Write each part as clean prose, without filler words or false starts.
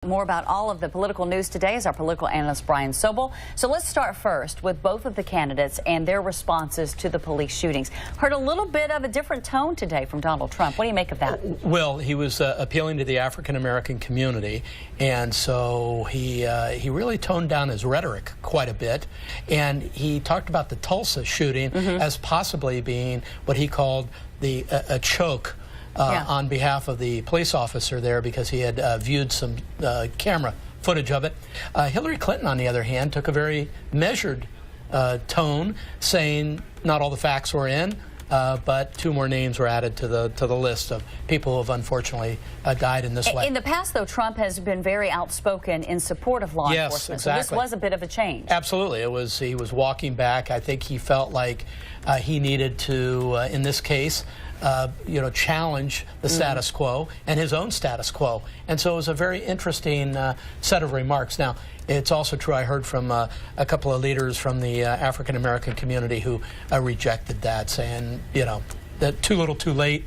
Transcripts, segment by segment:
More about all of the political news today is our political analyst Brian Sobel. So let's start first with both of the candidates and their responses to the police shootings. Heard a little bit of a different tone today from Donald Trump. What do you make of that? Well, he was appealing to the African-American community, and so he really toned down his rhetoric quite a bit, and he talked about the Tulsa shooting as possibly being what he called a choke on behalf of the police officer there, because he had viewed some camera footage of it. Hillary Clinton, on the other hand, took a very measured tone, saying not all the facts were in, but 2 more names were added to the list of people who have unfortunately died in this way. In the past, though, Trump has been very outspoken in support of law enforcement. Exactly. So this was a bit of a change. Absolutely. He was walking back. I think he felt like he needed to, in this case, challenge the status quo and his own status quo. And so it was a very interesting set of remarks. Now, it's also true, I heard from a couple of leaders from the African-American community who rejected that, saying, that too little too late.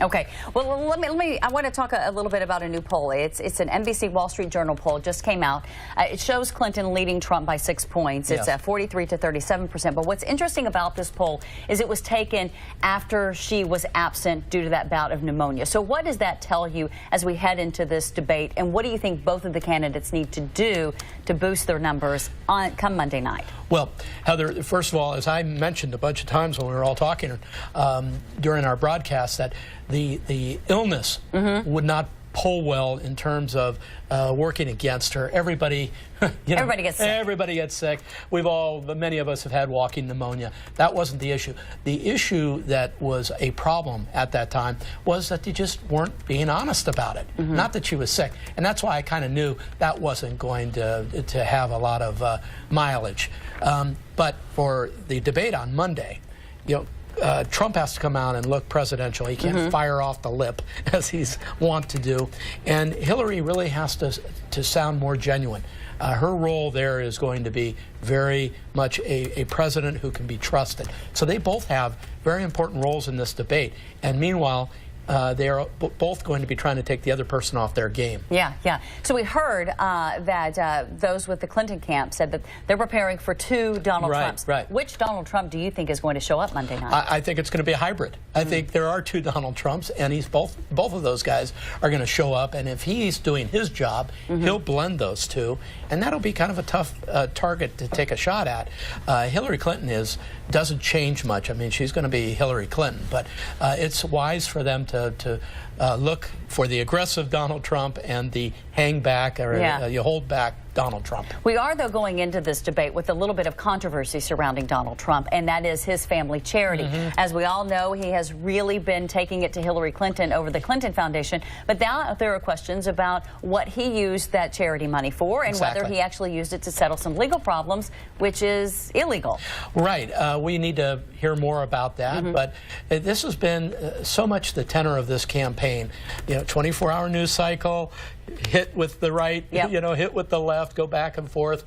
Okay. Well, I want to talk a little bit about a new poll. It's an NBC Wall Street Journal poll, just came out. It shows Clinton leading Trump by 6 points. It's 43 to 37%. But what's interesting about this poll is it was taken after she was absent due to that bout of pneumonia. So what does that tell you as we head into this debate? And what do you think both of the candidates need to do to boost their numbers come Monday night? Well, Heather, first of all, as I mentioned a bunch of times when we were all talking during our broadcast, that the illness would not poll well in terms of working against her. Everybody gets sick. Everybody gets sick. Many of us have had walking pneumonia. That wasn't the issue. The issue that was a problem at that time was that they just weren't being honest about it. Not that she was sick. And that's why I kind of knew that wasn't going to have a lot of mileage. But for the debate on Monday, Trump has to come out and look presidential. He can't fire off the lip as he's wont to do. And Hillary really has to sound more genuine. Her role there is going to be very much a president who can be trusted. So they both have very important roles in this debate. And meanwhile, they are both going to be trying to take the other person off their game. Yeah. So we heard that those with the Clinton camp said that they're preparing for 2 Donald Trumps. Right. Which Donald Trump do you think is going to show up Monday night? I think it's going to be a hybrid. I think there are 2 Donald Trumps, and both of those guys are going to show up. And if he's doing his job, he'll blend those 2, and that'll be kind of a tough target to take a shot at. Hillary Clinton doesn't change much. I mean, she's going to be Hillary Clinton, but it's wise for them to look for the aggressive Donald Trump and the hang back or you hold back Donald Trump. We are, though, going into this debate with a little bit of controversy surrounding Donald Trump, and that is his family charity. As we all know, he has really been taking it to Hillary Clinton over the Clinton Foundation, but now there are questions about what he used that charity money for and whether he actually used it to settle some legal problems, which is illegal. Right. We need to hear more about that, but this has been so much the tenor of this campaign. 24-hour news cycle, hit with the right, hit with the left, go back and forth,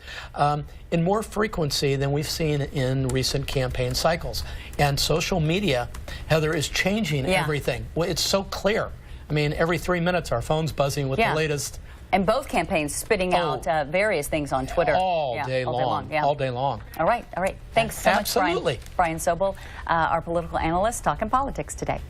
in more frequency than we've seen in recent campaign cycles. And social media, Heather, is changing everything. It's so clear. I mean, every 3 minutes our phone's buzzing with the latest. And both campaigns spitting out various things on Twitter. All day long. All day long. All right. Thanks so much, Absolutely. Brian Sobel, our political analyst, talking politics today.